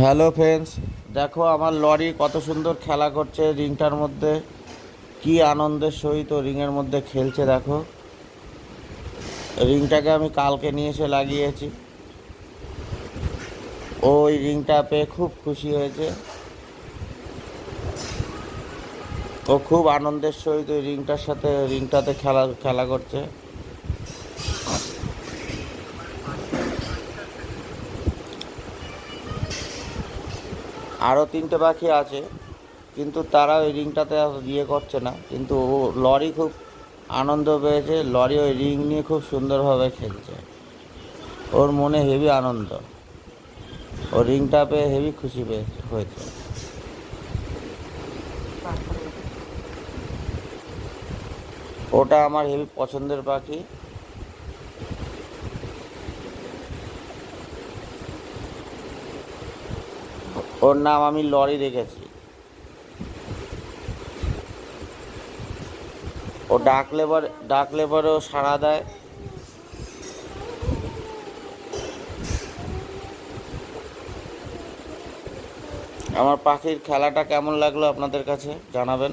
Hello friends, দেখো আমার lorry কত সুন্দর খেলা করছে রিংটার মধ্যে। কি আনন্দের সহিত রিংয়ের মধ্যে খেলছে দেখো। রিংটাকে আমি কালকে নিয়ে এসে লাগিয়েছি। ওই রিংটা পেয়ে খুব খুশি হয়েছে। ও খুব আনন্দের সহিত ওই রিংটাতে খেলা খেলা করছে। আরও তিনটে পাখি আছে, কিন্তু তারা ওই রিংটাতে আর ইয়ে করছে না। কিন্তু ও লরি খুব আনন্দ পেয়েছে। লরি ওই রিং নিয়ে খুব সুন্দরভাবে খেলছে। ওর মনে হেভি আনন্দ। ও রিংটা পেয়ে হেভি খুশি হয়েছে। ওটা আমার হেভি পছন্দের পাখি। ওর নাম আমি লরি রেখেছি। ও ডাকলে পরে ও সাড়া দেয়। আমার পাখির খেলাটা কেমন লাগলো আপনাদের কাছে জানাবেন।